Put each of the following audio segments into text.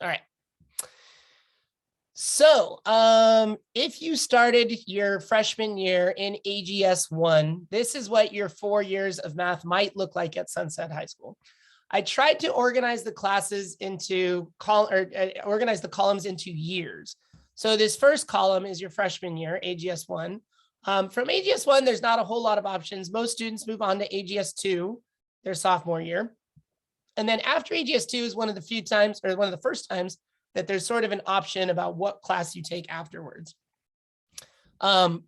All right. So if you started your freshman year in AGS 1, this is what your 4 years of math might look like at Sunset High School. I tried to organize the classes into organize the columns into years. So this first column is your freshman year, AGS 1. From AGS 1, there's not a whole lot of options. Most students move on to AGS 2, their sophomore year. And then after AGS 2 is one of the first times that there's sort of an option about what class you take afterwards. I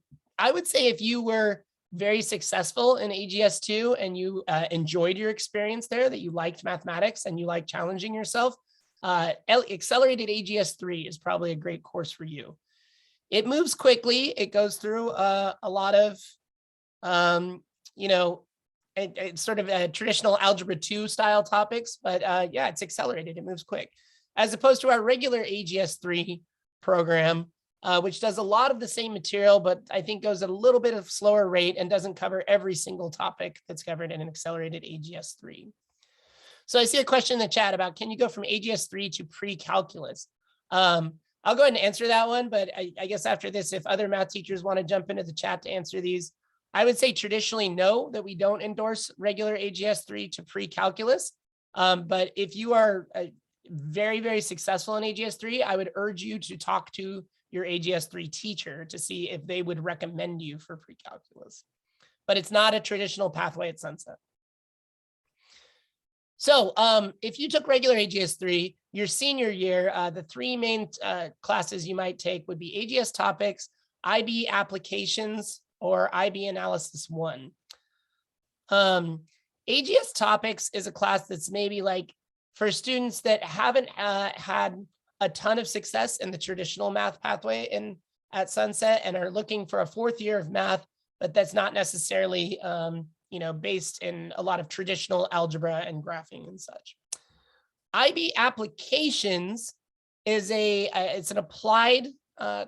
would say if you were very successful in AGS 2 and you enjoyed your experience there, that you liked mathematics and you like challenging yourself, accelerated AGS 3 is probably a great course for you. It moves quickly. It goes through a lot of, it's sort of a traditional algebra 2 style topics, but yeah, it's accelerated. It moves quick, as opposed to our regular AGS 3 program, which does a lot of the same material, but I think goes at a little bit of slower rate and doesn't cover every single topic that's covered in an accelerated AGS 3. So I see a question in the chat about, can you go from AGS 3 to pre-calculus? I'll go ahead and answer that one, but I guess after this, if other math teachers want to jump into the chat to answer these, I would say traditionally no, that we don't endorse regular AGS 3 to pre-calculus. But if you are very, very successful in AGS 3, I would urge you to talk to your AGS 3 teacher to see if they would recommend you for pre-calculus. But it's not a traditional pathway at Sunset. So if you took regular AGS 3, your senior year, the 3 main classes you might take would be AGS Topics, IB Applications, or IB Analysis 1. AGS Topics is a class that's maybe like for students that haven't had a ton of success in the traditional math pathway at Sunset and are looking for a 4th year of math, but that's not necessarily based in a lot of traditional algebra and graphing and such. IB Applications is it's an applied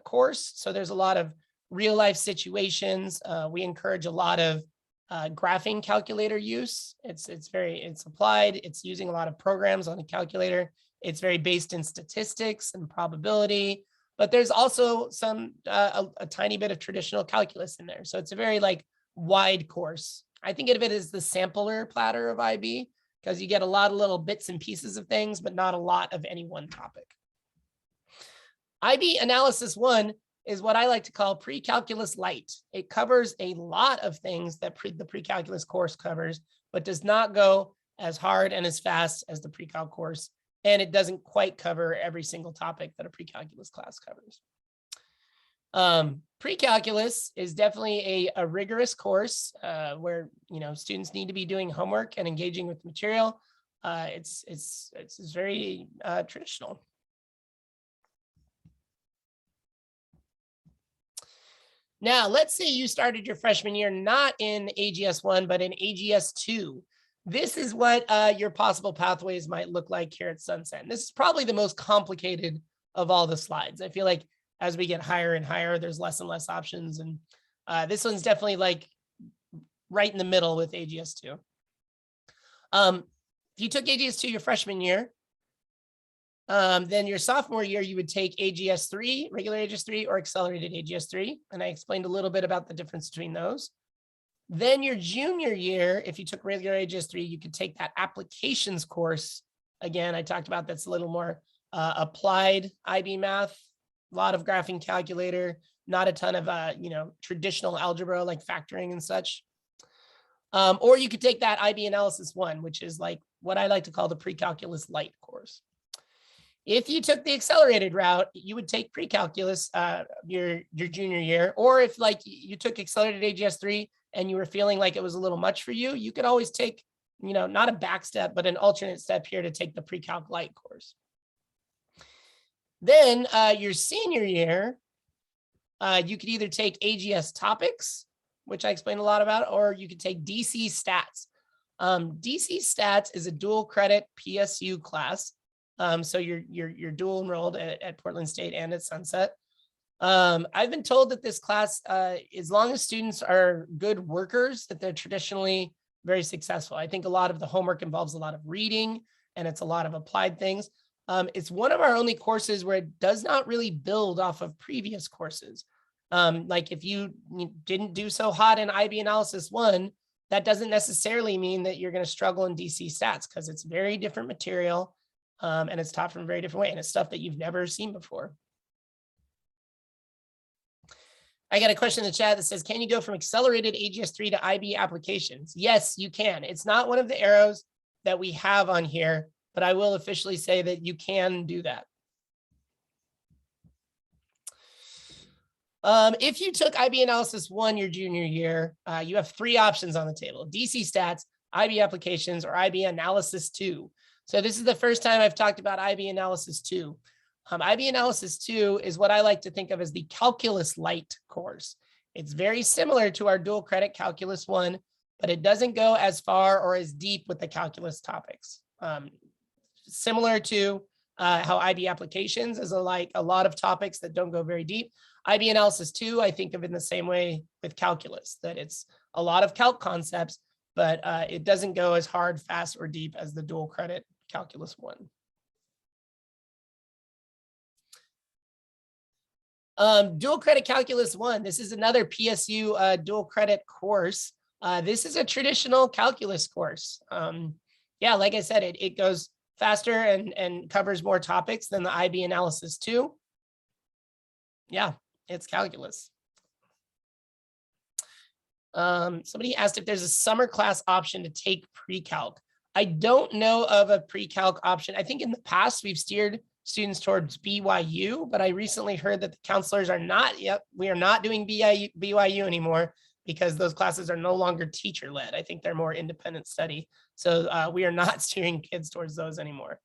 course, so there's a lot of real life situations. We encourage a lot of graphing calculator use. It's applied. It's using a lot of programs on a calculator. It's very based in statistics and probability, but there's also some a tiny bit of traditional calculus in there. So it's a very wide course. I think of it as the sampler platter of IB, because you get a lot of little bits and pieces of things, but not a lot of any one topic. IB Analysis 1 is what I like to call pre-calculus light. It covers a lot of things that the pre-calculus course covers, but does not go as hard and as fast as the pre-calc course. And it doesn't quite cover every single topic that a pre-calculus class covers. Pre-calculus is definitely a rigorous course where students need to be doing homework and engaging with material. It's very traditional. Now, let's say you started your freshman year not in AGS 1, but in AGS 2. This is what your possible pathways might look like here at Sunset. And this is probably the most complicated of all the slides. I feel like as we get higher and higher, there's less and less options. And this one's definitely right in the middle with AGS 2. If you took AGS 2 your freshman year, then your sophomore year, you would take AGS 3, regular AGS 3, or accelerated AGS 3. And I explained a little bit about the difference between those. Then your junior year, if you took regular AGS 3, you could take that applications course. Again, I talked about that's a little more applied IB math, a lot of graphing calculator, not a ton of traditional algebra like factoring and such. Or you could take that IB Analysis 1, which is what I like to call the pre-calculus light course. If you took the accelerated route, you would take pre-calculus your junior year, or if you took accelerated AGS 3 and you were feeling like it was a little much for you, you could always take, not a back step, but an alternate step here to take the pre-calc light course. Then your senior year, you could either take AGS Topics, which I explained a lot about, or you could take DC Stats. DC Stats is a dual credit PSU class. So you're dual enrolled at Portland State and at Sunset. I've been told that this class, as long as students are good workers, that they're traditionally very successful. I think a lot of the homework involves a lot of reading and it's a lot of applied things. It's one of our only courses where it does not really build off of previous courses. Like if you didn't do so hot in IB Analysis 1, that doesn't necessarily mean that you're going to struggle in DC Stats, because it's very different material and it's taught from a very different way, and it's stuff that you've never seen before. I got a question in the chat that says, can you go from accelerated AGS3 to IB applications? Yes, you can. It's not one of the arrows that we have on here, but I will officially say that you can do that. If you took IB Analysis 1 your junior year, you have 3 options on the table: DC Stats, IB Applications, or IB Analysis 2. So this is the first time I've talked about IB Analysis 2. IB Analysis 2 is what I like to think of as the Calculus Light course. It's very similar to our dual credit Calculus 1, but it doesn't go as far or as deep with the calculus topics. Similar to how IB Applications is like a lot of topics that don't go very deep. IB Analysis 2, I think of it in the same way with calculus, that it's a lot of calc concepts, but it doesn't go as hard, fast, or deep as the dual credit Calculus 1. Dual credit Calculus 1, this is another PSU dual credit course. This is a traditional calculus course. Yeah, like I said, it goes faster and covers more topics than the IB Analysis 2. Yeah, it's calculus. Somebody asked if there's a summer class option to take pre-calc. I don't know of a pre-calc option. I think in the past we've steered students towards BYU, but I recently heard that the counselors are not, we are not doing BYU anymore, because those classes are no longer teacher-led. I think they're more independent study. So we are not steering kids towards those anymore.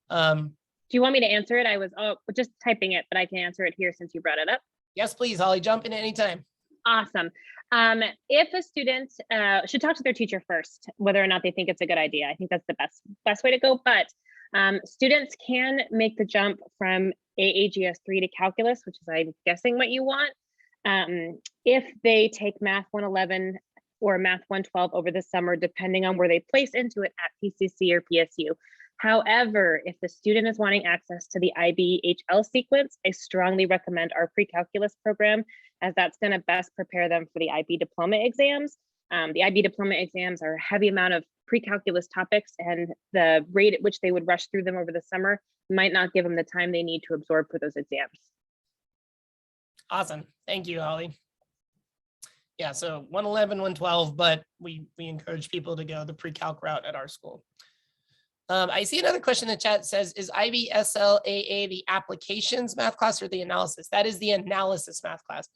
Do you want me to answer it? I was just typing it, but I can answer it here since you brought it up. Yes, please, Holly, jump in anytime. Awesome. If a student should talk to their teacher first, whether or not they think it's a good idea. I think that's the best way to go. But students can make the jump from AAGS3 to calculus, which is, I'm guessing, what you want. If they take Math 111 or Math 112 over the summer, depending on where they place into it at PCC or PSU. However, if the student is wanting access to the IB HL sequence, I strongly recommend our pre-calculus program, as that's going to best prepare them for the IB diploma exams. The IB diploma exams are a heavy amount of pre-calculus topics, and the rate at which they would rush through them over the summer might not give them the time they need to absorb for those exams. Awesome. Thank you, Holly. Yeah, so 111, 112, but we encourage people to go the pre-calc route at our school. I see another question in the chat says, is IB SLAA the applications math class or the analysis? That is the analysis math class.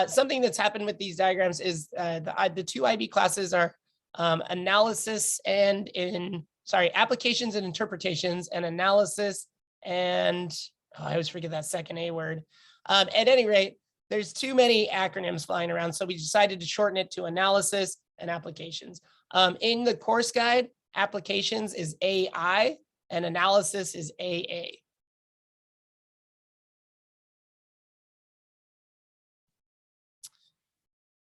Something that's happened with these diagrams is the 2 IB classes are analysis and applications and interpretations, and analysis and, I always forget that second A word. At any rate, there's too many acronyms flying around, so we decided to shorten it to analysis and applications. In the course guide, applications is AI and analysis is AA.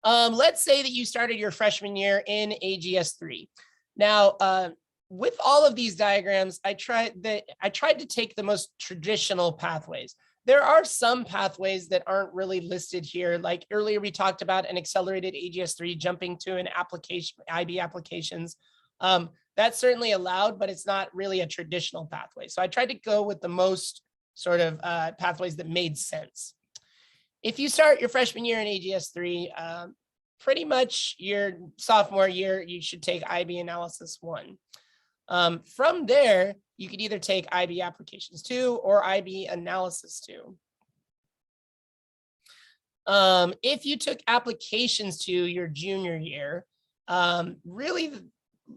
Let's say that you started your freshman year in AGS3. Now, with all of these diagrams, I tried to take the most traditional pathways. There are some pathways that aren't really listed here. Like earlier, we talked about an accelerated AGS3 jumping to an application, IB applications. That's certainly allowed, but it's not really a traditional pathway. So I tried to go with the most sort of pathways that made sense. If you start your freshman year in AGS3, pretty much your sophomore year, you should take IB Analysis 1. From there, you could either take IB Applications 2 or IB Analysis 2. If you took Applications 2 your junior year, really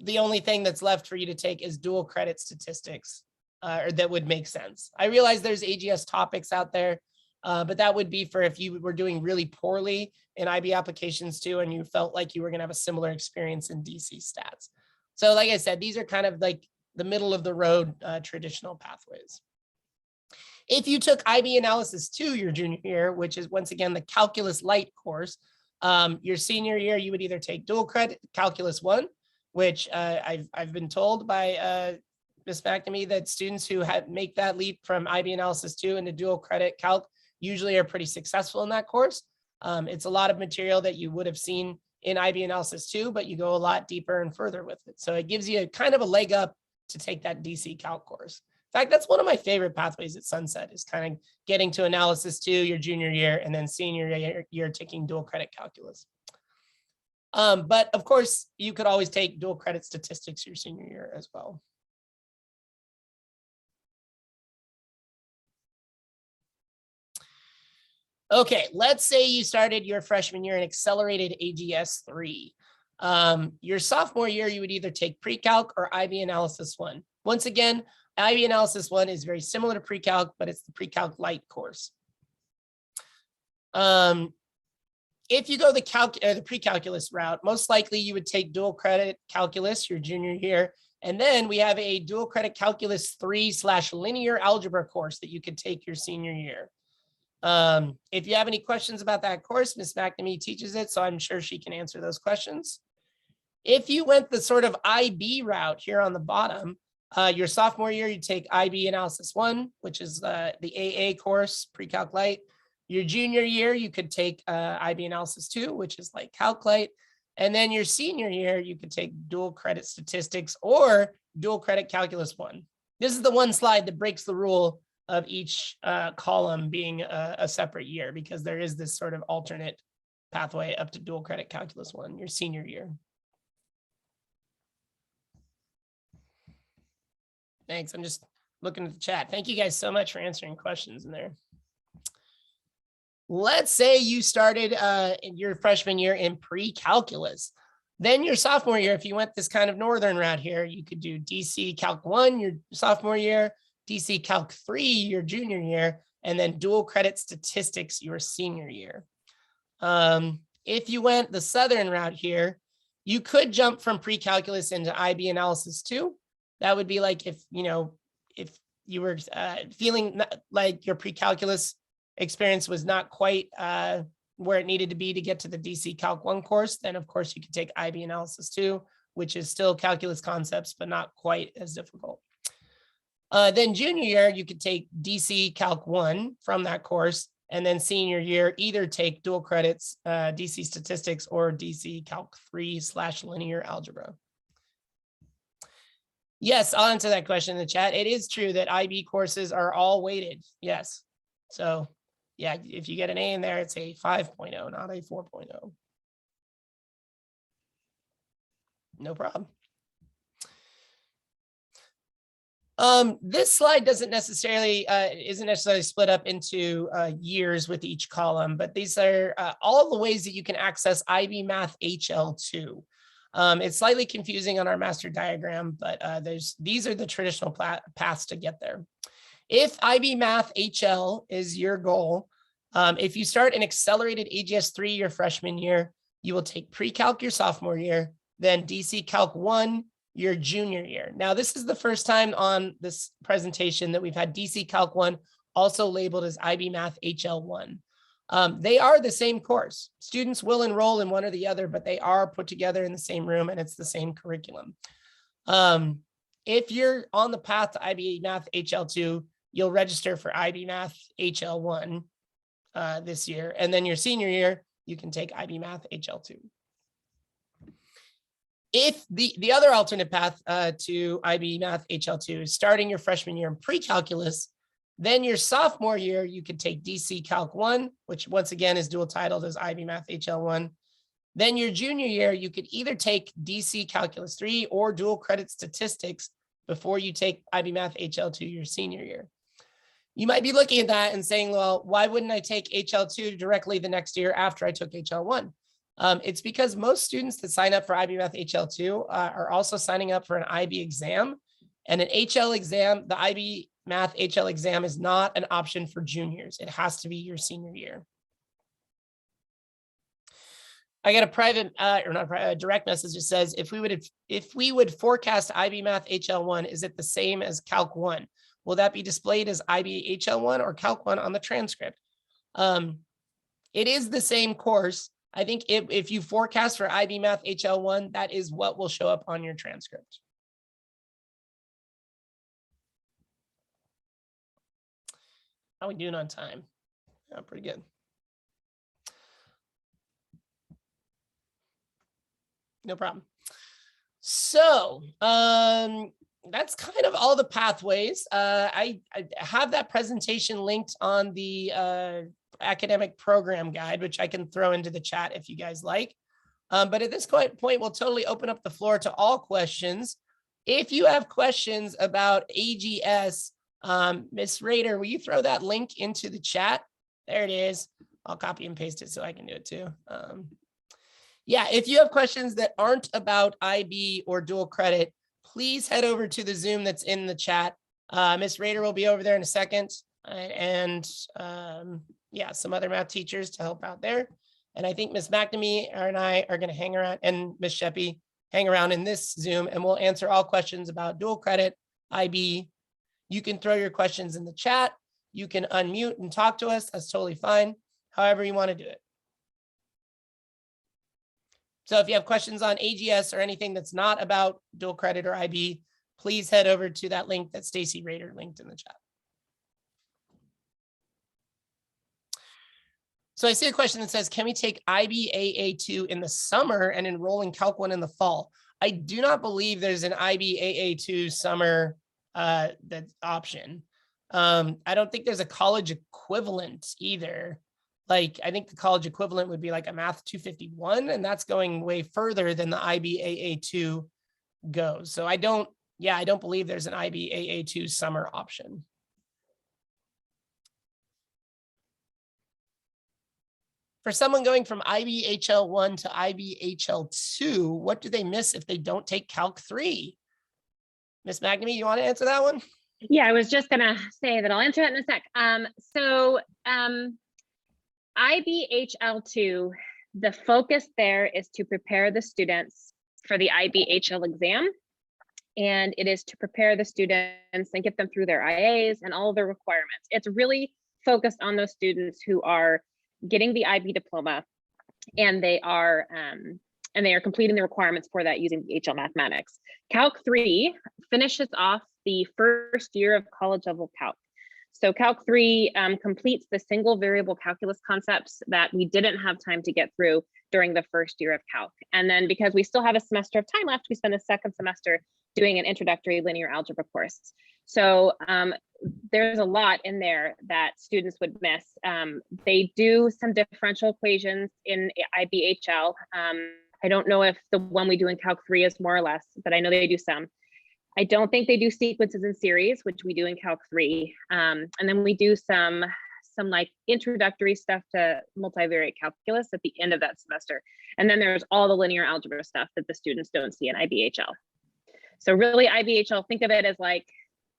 the only thing that's left for you to take is dual credit statistics, or that would make sense. I realize there's AGS topics out there, but that would be for if you were doing really poorly in IB Applications 2 and you felt like you were gonna have a similar experience in DC Stats. So like I said, these are kind of like the middle of the road traditional pathways. If you took IB Analysis 2 your junior year, which is once again the Calculus Light course, your senior year, you would either take dual credit Calculus 1, which I've been told by Ms. McNamee, that students who make that leap from IB Analysis 2 into dual credit calc usually are pretty successful in that course. It's a lot of material that you would have seen in IB Analysis 2, but you go a lot deeper and further with it. So it gives you kind of a leg up to take that DC Calc course. In fact, that's one of my favorite pathways at Sunset, is kind of getting to Analysis 2 your junior year, and then senior year taking dual credit calculus. But of course, you could always take dual credit statistics your senior year as well. Okay, let's say you started your freshman year in accelerated AGS 3. Your sophomore year, you would either take pre-calc or IB Analysis 1. Once again, IB Analysis 1 is very similar to pre-calc, but it's the pre-calc light course. If you go the pre-calculus route, most likely you would take dual credit calculus your junior year. And then we have a dual credit calculus 3/linear algebra course that you could take your senior year. If you have any questions about that course, Ms. McNamee teaches it, so I'm sure she can answer those questions. If you went the sort of IB route here on the bottom, your sophomore year, you take IB Analysis 1, which is the AA course, pre-calc light. Your junior year, you could take IB Analysis 2, which is like calc light. And then your senior year, you could take dual credit statistics or dual credit calculus 1. This is the one slide that breaks the rule of each column being a separate year, because there is this sort of alternate pathway up to dual credit calculus 1, your senior year. Thanks. I'm just looking at the chat. Thank you guys so much for answering questions in there. Let's say you started in your freshman year in pre-calculus. Then your sophomore year, if you went this kind of northern route here, you could do DC Calc 1 your sophomore year, DC Calc 3 your junior year, and then dual credit statistics your senior year. If you went the southern route here, you could jump from pre-calculus into IB Analysis 2. That would be like if you were feeling like your pre-calculus experience was not quite where it needed to be to get to the DC Calc 1 course, then of course you could take IB Analysis 2, which is still calculus concepts, but not quite as difficult. Then junior year, you could take DC Calc 1 from that course, and then senior year, either take dual credits, DC statistics or DC Calc 3/linear algebra. Yes, I'll answer that question in the chat. It is true that IB courses are all weighted. Yes. So yeah, if you get an A in there, it's a 5.0, not a 4.0. No problem. This slide isn't necessarily split up into years with each column, but these are all the ways that you can access IB Math HL2. It's slightly confusing on our master diagram, but these are the traditional paths to get there. If IB Math HL is your goal, if you start an accelerated AGS 3 your freshman year, you will take pre-calc your sophomore year, then DC Calc 1 your junior year. Now, this is the first time on this presentation that we've had DC Calc 1 also labeled as IB Math HL1. They are the same course. Students will enroll in one or the other, but they are put together in the same room and it's the same curriculum. If you're on the path to IB Math HL2, you'll register for IB Math HL1 this year. And then your senior year, you can take IB Math HL2. If the other alternate path to IB Math HL2 is starting your freshman year in pre-calculus, then your sophomore year, you could take DC Calc 1, which once again is dual titled as IB Math HL1. Then your junior year, you could either take DC Calculus 3 or dual credit statistics before you take IB Math HL2 your senior year. You might be looking at that and saying, well, why wouldn't I take HL2 directly the next year after I took HL1? It's because most students that sign up for IB Math HL2 are also signing up for an IB exam. And an HL exam, the IB Math HL exam is not an option for juniors. It has to be your senior year. I got a private or not a direct message that says, if we would forecast IB Math HL1, is it the same as Calc 1? Will that be displayed as IB HL1 or Calc 1 on the transcript? It is the same course. I think if you forecast for IB Math HL1, that is what will show up on your transcript. How are we doing on time? Yeah, pretty good. No problem. So that's kind of all the pathways. I have that presentation linked on the academic program guide, which I can throw into the chat if you guys like. But at this point, we'll totally open up the floor to all questions. If you have questions about AGS, Miss Rader, will you throw that link into the chat? There it is. I'll copy and paste it so I can do it too. Yeah, if you have questions that aren't about IB or dual credit, please head over to the Zoom that's in the chat. Miss Rader will be over there in a second, and yeah, some other math teachers to help out there. And I think Miss McNamee and I are going to hang around, and Miss Sheppy hang around in this Zoom, and we'll answer all questions about dual credit, IB. You can throw your questions in the chat. You can unmute and talk to us. That's totally fine. However you want to do it. So if you have questions on AGS or anything that's not about dual credit or IB, please head over to that link that Stacy Rader linked in the chat. So I see a question that says, can we take IBAA2 in the summer and enroll in Calc 1 in the fall? I do not believe there's an IBAA2 summer that option. I don't think there's a college equivalent either. Like, I think the college equivalent would be like a Math 251, and that's going way further than the IBAA2 goes. So I don't believe there's an IBAA2 summer option. For someone going from IBHL1 to IBHL2, what do they miss if they don't take Calc 3? Miss McNamee, you want to answer that one? Yeah, I was just gonna say that I'll answer that in a sec. IBHL2, the focus there is to prepare the students for the IBHL exam. And it is to prepare the students and get them through their IAs and all of the requirements. It's really focused on those students who are getting the IB diploma, and they are completing the requirements for that using the HL mathematics. Calc 3 finishes off the first year of college level calc. So Calc 3 completes the single variable calculus concepts that we didn't have time to get through during the first year of calc. And then because we still have a semester of time left, we spend the second semester doing an introductory linear algebra course. So there's a lot in there that students would miss. They do some differential equations in IBHL. I don't know if the one we do in Calc 3 is more or less, but I know they do some. I don't think they do sequences in series, which we do in Calc 3. And then we do some like introductory stuff to multivariate calculus at the end of that semester. And then there's all the linear algebra stuff that the students don't see in IBHL. So really IBHL, think of it as like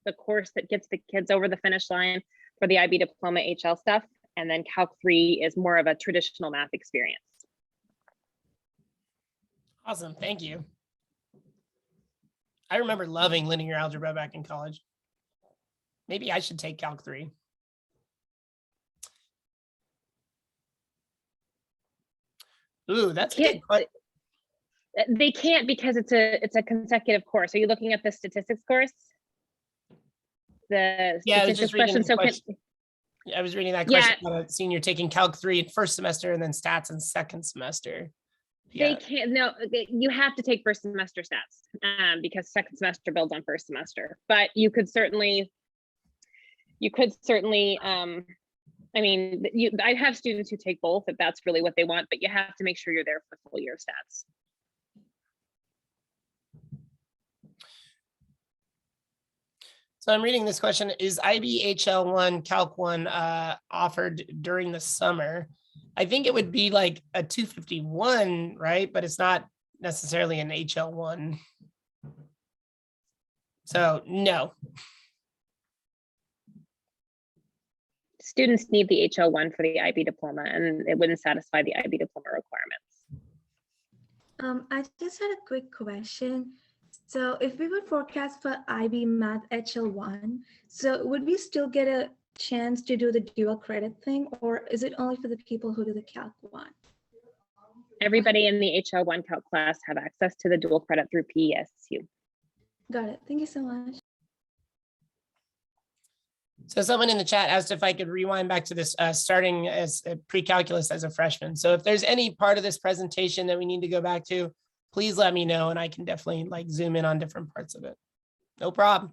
the course that gets the kids over the finish line for the IB diploma HL stuff. And then Calc 3 is more of a traditional math experience. Awesome, thank you. I remember loving linear algebra back in college. Maybe I should take Calc 3. Ooh, that's a good question. They can't because it's a consecutive course. Are you looking at the statistics course? The statistics question. So I was reading that question about a senior taking Calc 3 in first semester and then stats in second semester. They can't. No, you have to take first semester stats because second semester builds on first semester. But you could certainly. I mean, I have students who take both if that's really what they want, but you have to make sure you're there for full year stats. So I'm reading this question: is IBHL1 Calc 1 offered during the summer? I think it would be like a 251, right? But it's not necessarily an HL1. So no. Students need the HL1 for the IB diploma, and it wouldn't satisfy the IB diploma requirements. I just had a quick question. So if we would forecast for IB Math HL1, so would we still get a chance to do the dual credit thing, or is it only for the people who do the Calc 1? Everybody in the HL1 Calc class have access to the dual credit through PESU. Got it. Thank you so much. So someone in the chat asked if I could rewind back to this starting as a pre-calculus as a freshman. So if there's any part of this presentation that we need to go back to, please let me know and I can definitely like zoom in on different parts of it. No problem.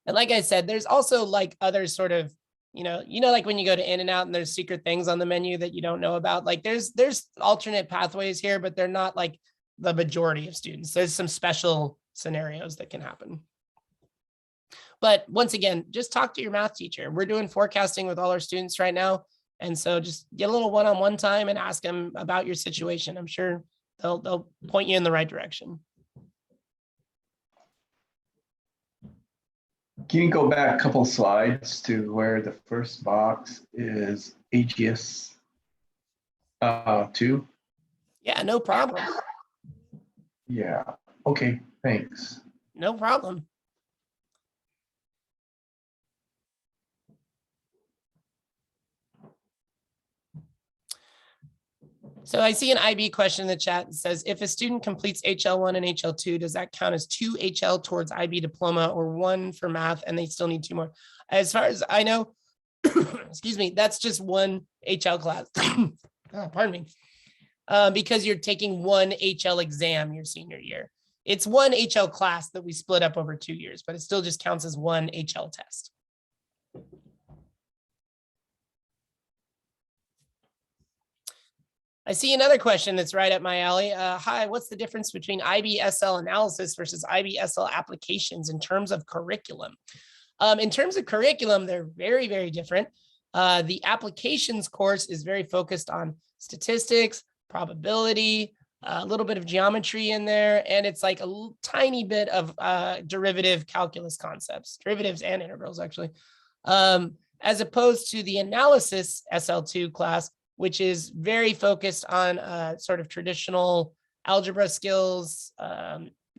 And like I said, there's also like other sort of, like when you go to In-N-Out and there's secret things on the menu that you don't know about, like there's alternate pathways here, but they're not like the majority of students. There's some special scenarios that can happen. But once again, just talk to your math teacher. We're doing forecasting with all our students right now. And so just get a little one-on-one time and ask them about your situation. I'm sure they'll point you in the right direction. Can you go back a couple slides to where the first box is AGS 2? Yeah, no problem. Yeah, okay, thanks. No problem. So I see an IB question in the chat that says, if a student completes HL1 and HL2, does that count as 2 HL towards IB diploma or 1 for math and they still need 2 more? As far as I know, excuse me, that's just 1 HL class. Oh, pardon me. Because you're taking 1 HL exam your senior year. It's 1 HL class that we split up over 2 years, but it still just counts as 1 HL test. I see another question that's right up my alley. Hi, what's the difference between IB-SL analysis versus IB-SL applications in terms of curriculum? In terms of curriculum, they're very, very different. The applications course is very focused on statistics, probability, a little bit of geometry in there, and it's like a tiny bit of derivative calculus concepts, derivatives and integrals actually, as opposed to the analysis SL2 class, which is very focused on sort of traditional algebra skills,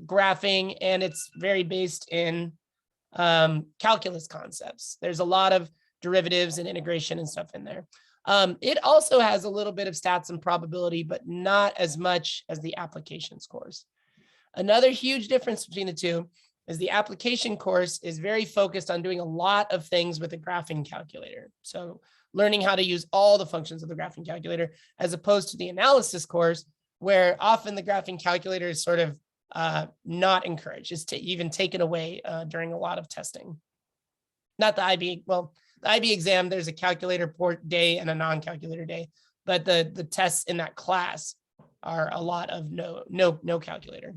graphing, and it's very based in calculus concepts. There's a lot of derivatives and integration and stuff in there. It also has a little bit of stats and probability, but not as much as the applications course. Another huge difference between the two is the application course is very focused on doing a lot of things with a graphing calculator. So learning how to use all the functions of the graphing calculator, as opposed to the analysis course, where often the graphing calculator is sort of not encouraged, it's even taken away during a lot of testing. Not the IB, well, the IB exam, there's a calculator port day and a non-calculator day, but the tests in that class are a lot of no calculator.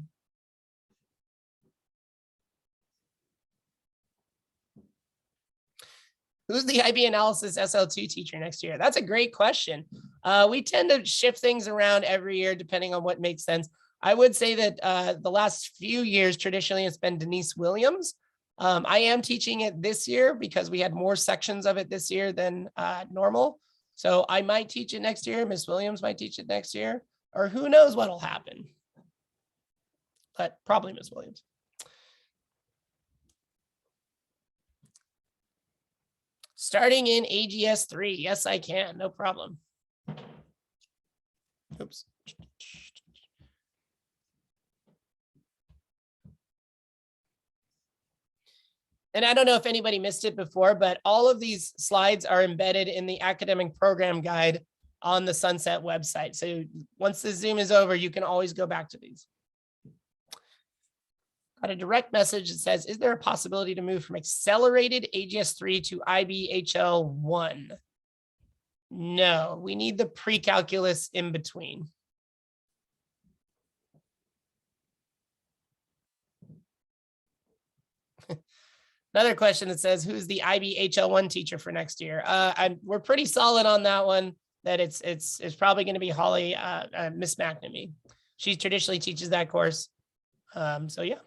Who's the IB analysis SL2 teacher next year? That's a great question. We tend to shift things around every year depending on what makes sense. I would say that the last few years, traditionally, it's been Denise Williams. I am teaching it this year because we had more sections of it this year than normal. So I might teach it next year. Miss Williams might teach it next year, or who knows what'll happen. But probably Miss Williams. Starting in AGS 3. Yes, I can. No problem. Oops. And I don't know if anybody missed it before, but all of these slides are embedded in the academic program guide on the Sunset website. So once the Zoom is over, you can always go back to these. Got a direct message that says, is there a possibility to move from accelerated AGS 3 to IB-HL 1? No, we need the pre-calculus in between. Another question that says, who's the IB-HL1 teacher for next year? We're pretty solid on that one, that it's probably going to be Holly, Miss McNamee. She traditionally teaches that course. So yeah.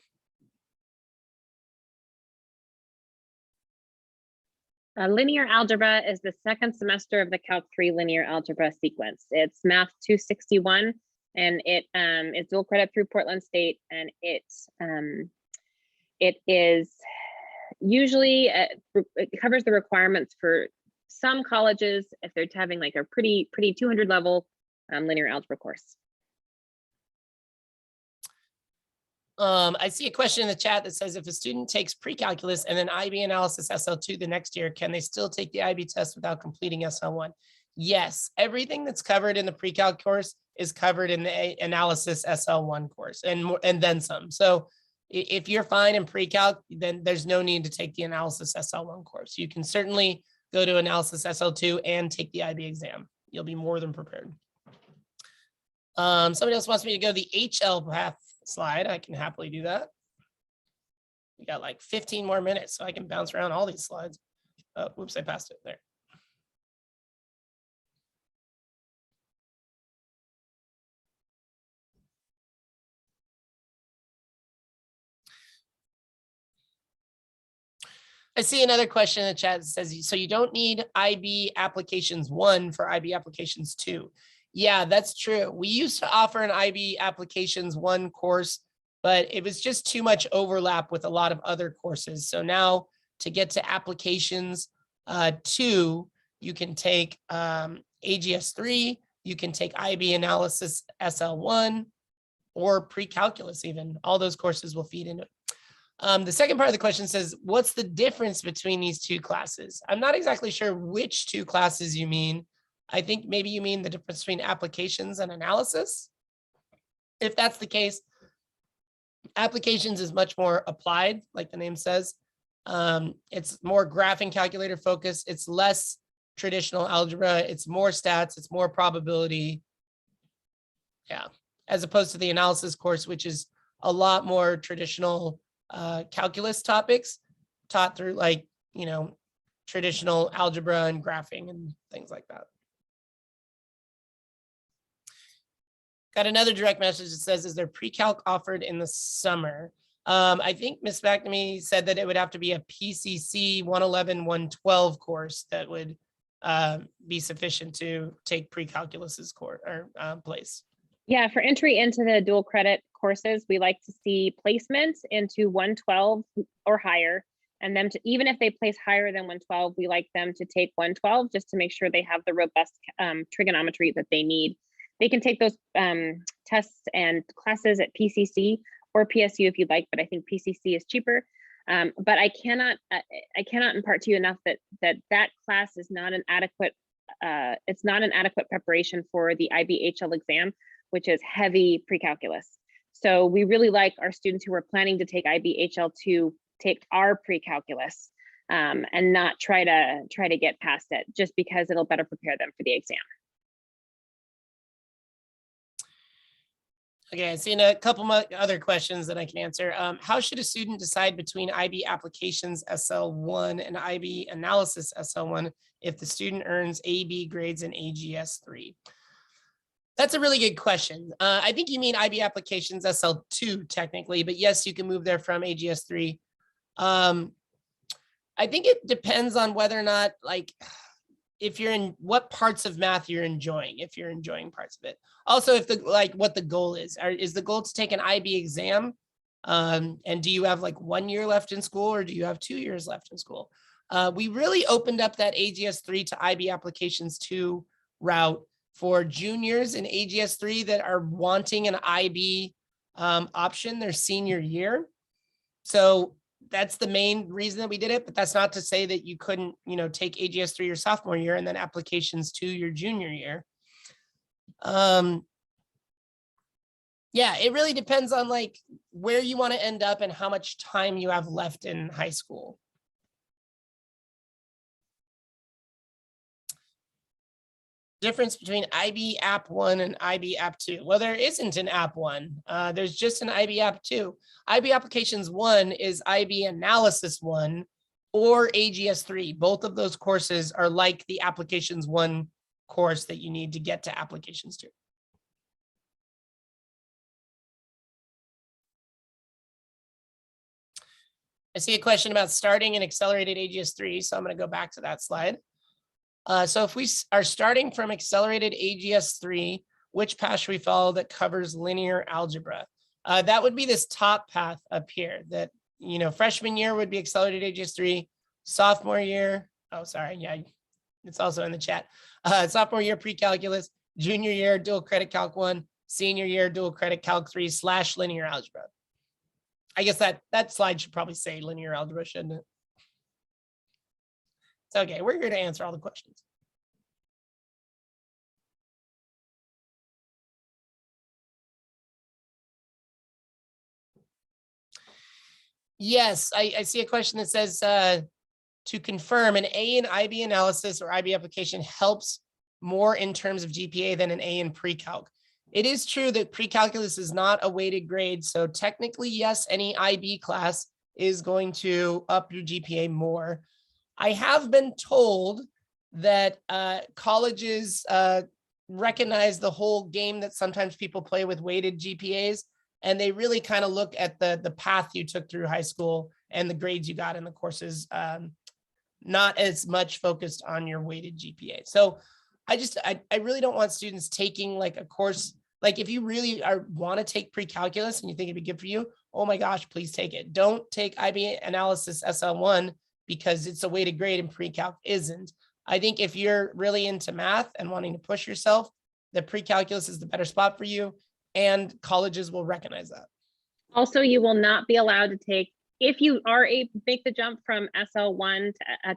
Linear algebra is the second semester of the Calc 3 linear algebra sequence. It's Math 261, and it's dual credit through Portland State, and it is usually it covers the requirements for some colleges if they're having like a pretty 200 level linear algebra course. I see a question in the chat that says, if a student takes pre-calculus and then IB analysis SL2 the next year, can they still take the IB test without completing SL1? Yes, everything that's covered in the pre-calc course is covered in the analysis SL1 course and more, and then some. So if you're fine in pre-calc, then there's no need to take the analysis SL1 course. You can certainly go to analysis SL2 and take the IB exam. You'll be more than prepared. Somebody else wants me to go to the HL path slide. I can happily do that. We got like 15 more minutes, so I can bounce around all these slides. Oh, whoops, I passed it there. I see another question in the chat that says, so you don't need IB applications 1 for IB applications 2. Yeah, that's true. We used to offer an IB applications 1 course, but it was just too much overlap with a lot of other courses. So now to get to applications 2, you can take AGS 3, you can take IB analysis SL1, or pre-calculus even. All those courses will feed into it. The second part of the question says, what's the difference between these two classes? I'm not exactly sure which two classes you mean. I think maybe you mean the difference between applications and analysis. If that's the case, applications is much more applied, like the name says. It's more graphing calculator focused. It's less traditional algebra. It's more stats. It's more probability. Yeah, as opposed to the analysis course, which is a lot more traditional calculus topics taught through, like, you know, traditional algebra and graphing and things like that. Got another direct message that says, is there pre-calc offered in the summer? I think Ms. McNamee said that it would have to be a PCC 111, 112 course that would be sufficient to take pre-calculus's course or place. Yeah, for entry into the dual credit courses, we like to see placements into 112 or higher. And then even if they place higher than 112, we like them to take 112 just to make sure they have the robust trigonometry that they need. They can take those tests and classes at PCC or PSU if you'd like, but I think PCC is cheaper. But I cannot impart to you enough that class is not an adequate, it's not an adequate preparation for the IB-HL exam, which is heavy pre-calculus. So we really like our students who are planning to take IB-HL to take our pre-calculus and not try to get past it, just because it'll better prepare them for the exam. Okay, I've seen a couple other questions that I can answer. How should a student decide between IB applications SL1 and IB analysis SL1 if the student earns AB grades in AGS 3? That's a really good question. I think you mean IB applications SL2 technically, but yes, you can move there from AGS 3. I think it depends on whether or not, like, if you're in what parts of math you're enjoying, if you're enjoying parts of it. Also, if the, like, what the goal is the goal to take an IB exam? And do you have like 1 year left in school, or do you have 2 years left in school? We really opened up that AGS 3 to IB applications 2 route for juniors in AGS 3 that are wanting an IB option their senior year. So that's the main reason that we did it, but that's not to say that you couldn't, you know, take AGS 3 your sophomore year and then applications 2 your junior year. Yeah, it really depends on like where you want to end up and how much time you have left in high school. Difference between IB App 1 and IB App 2. Well, there isn't an App 1. There's just an IB App 2. IB Applications 1 is IB Analysis 1 or AGS 3. Both of those courses are like the Applications 1 course that you need to get to Applications 2. I see a question about starting an accelerated AGS 3, so I'm going to go back to that slide. So if we are starting from accelerated AGS 3, which path should we follow that covers linear algebra? That would be this top path up here that, you know, freshman year would be accelerated AGS 3, sophomore year. Oh, sorry. Yeah, it's also in the chat. Sophomore year pre-calculus, junior year dual credit calc 1, senior year dual credit calc 3 / linear algebra. I guess that slide should probably say linear algebra, shouldn't it? It's okay. We're here to answer all the questions. Yes, I see a question that says to confirm an A in IB analysis or IB application helps more in terms of GPA than an A in pre-calc. It is true that pre-calculus is not a weighted grade. So technically, yes, any IB class is going to up your GPA more. I have been told that colleges recognize the whole game that sometimes people play with weighted GPAs, and they really kind of look at the path you took through high school and the grades you got in the courses, not as much focused on your weighted GPA. So I really don't want students taking like a course, like if you really want to take pre-calculus and you think it'd be good for you, oh my gosh, please take it. Don't take IB analysis SL1 because it's a weighted grade and pre-calc isn't. I think if you're really into math and wanting to push yourself, the pre-calculus is the better spot for you, and colleges will recognize that. Also, you will not be allowed to take, if you are able to make the jump from SL1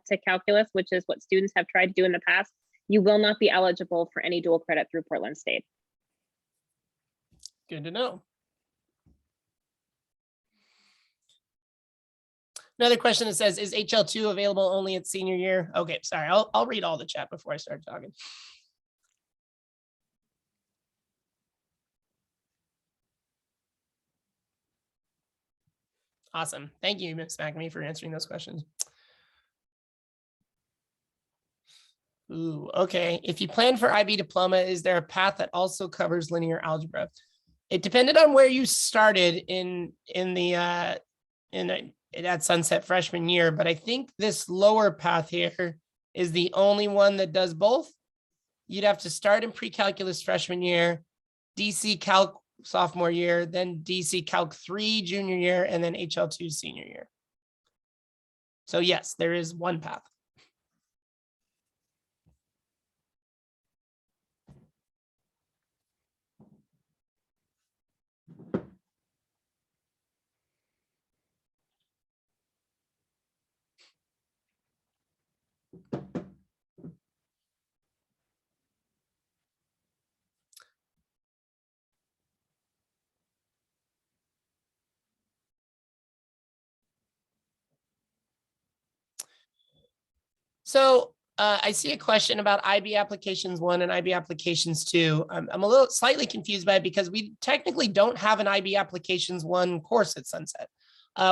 to calculus, which is what students have tried to do in the past, you will not be eligible for any dual credit through Portland State. Good to know. Another question that says, is HL2 available only at senior year? Okay, sorry, I'll read all the chat before I start talking. Awesome. Thank you, Ms. McAmey, for answering those questions. Ooh, okay. If you plan for IB diploma, is there a path that also covers linear algebra? It depended on where you started at Sunset freshman year, but I think this lower path here is the only one that does both. You'd have to start in pre-calculus freshman year, DC Calc sophomore year, then DC Calc 3 junior year, and then HL2 senior year. So yes, there is one path. So I see a question about IB applications 1 and IB applications 2. I'm a little slightly confused by it because we technically don't have an IB applications 1 course at Sunset.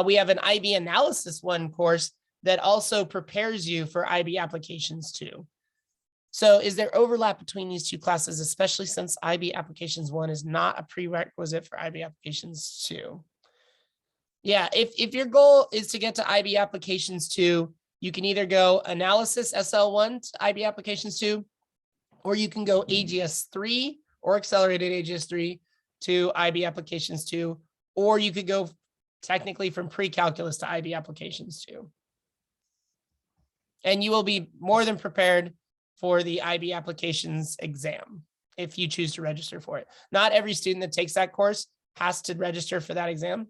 We have an IB analysis 1 course that also prepares you for IB applications 2. So is there overlap between these two classes, especially since IB applications 1 is not a prerequisite for IB applications 2? Yeah, if your goal is to get to IB applications 2, you can either go analysis SL1 to IB applications 2, or you can go AGS 3 or accelerated AGS 3 to IB applications 2, or you could go technically from pre-calculus to IB applications 2. And you will be more than prepared for the IB applications exam if you choose to register for it. Not every student that takes that course has to register for that exam.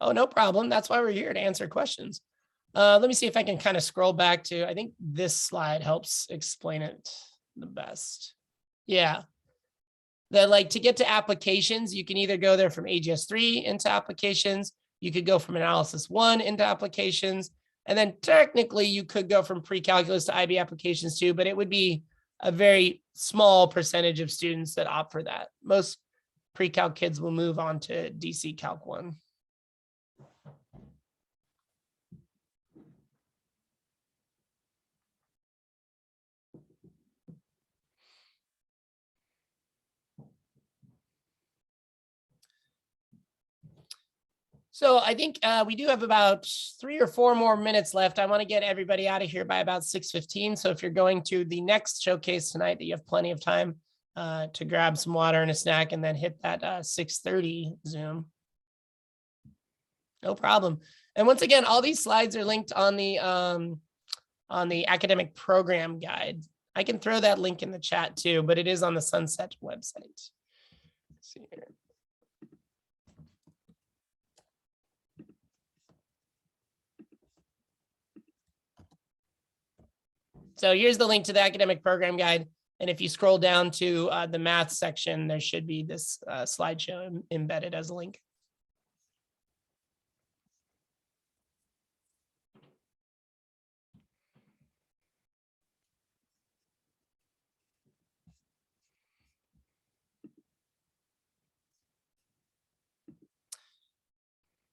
Oh, no problem. That's why we're here, to answer questions. Let me see if I can kind of scroll back to, I think this slide helps explain it the best. Yeah. To get to applications, you can either go there from AGS 3 into applications. You could go from analysis 1 into applications. And then technically you could go from pre-calculus to IB applications 2, but it would be a very small percentage of students that opt for that. Most pre-calc kids will move on to DC Calc 1. So I think we do have about 3 or 4 more minutes left. I want to get everybody out of here by about 6:15. So if you're going to the next showcase tonight, that you have plenty of time to grab some water and a snack and then hit that 6:30 Zoom. No problem. And once again, all these slides are linked on the academic program guide. I can throw that link in the chat too, but it is on the Sunset website. Let's see here. So here's the link to the academic program guide. And if you scroll down to the math section, there should be this slideshow embedded as a link.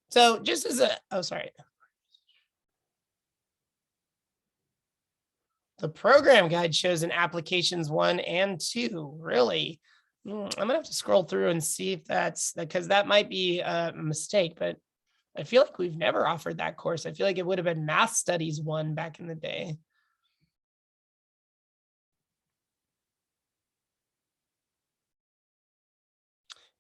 So just as a, oh, sorry. The program guide shows in applications 1 and 2, really. I'm gonna have to scroll through and see if that's, because that might be a mistake, but I feel like we've never offered that course. I feel like it would have been Math Studies 1 back in the day.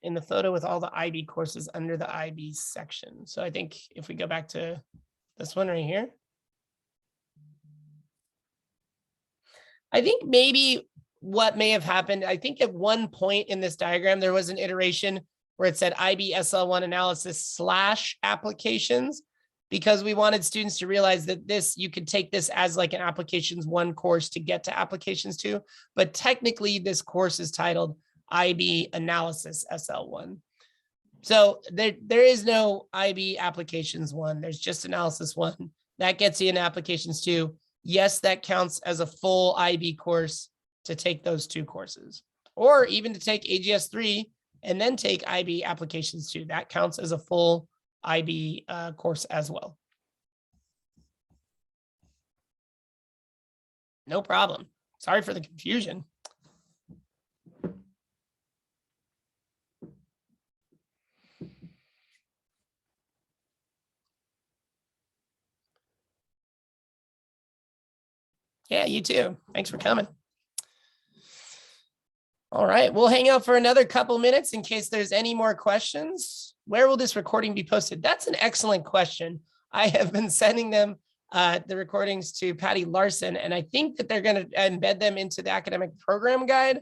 In the photo with all the IB courses under the IB section. So I think if we go back to this one right here, I think maybe what may have happened, I think at one point in this diagram, there was an iteration where it said IB SL1 analysis / applications, because we wanted students to realize that this, you could take this as like an applications 1 course to get to applications 2, but technically this course is titled IB analysis SL1. So there is no IB applications 1, there's just analysis 1. That gets you in applications 2. Yes, that counts as a full IB course to take those 2 courses, or even to take AGS 3 and then take IB applications 2. That counts as a full IB course as well. No problem. Sorry for the confusion. Yeah, you too. Thanks for coming. All right, we'll hang out for another couple minutes in case there's any more questions. Where will this recording be posted? That's an excellent question. I have been sending them the recordings to Patty Larson, and I think that they're going to embed them into the academic program guide.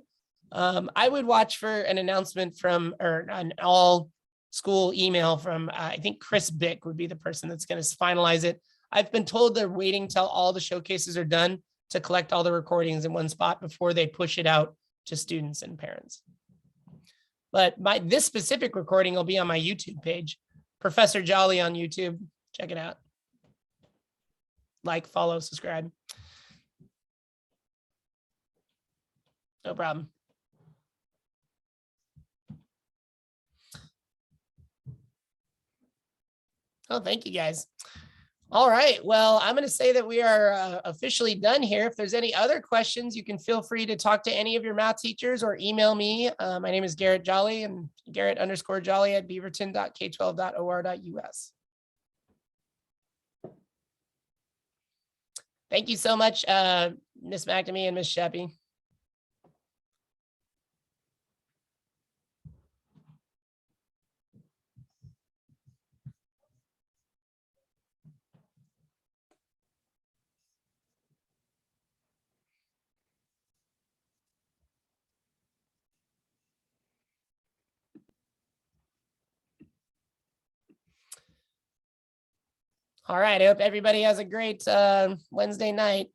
I would watch for an announcement from, or an all school email from, I think Chris Bick would be the person that's going to finalize it. I've been told they're waiting till all the showcases are done to collect all the recordings in one spot before they push it out to students and parents. But this specific recording will be on my YouTube page, Professor Jolly on YouTube. Check it out. Like, follow, subscribe. No problem. Oh, thank you guys. All right, well, I'm going to say that we are officially done here. If there's any other questions, you can feel free to talk to any of your math teachers or email me. My name is Garrett Jolly, and Garrett_Jolly at beaverton.k12.or.us. Thank you so much, Ms. McNamee and Ms. Sheppy. All right, I hope everybody has a great Wednesday night.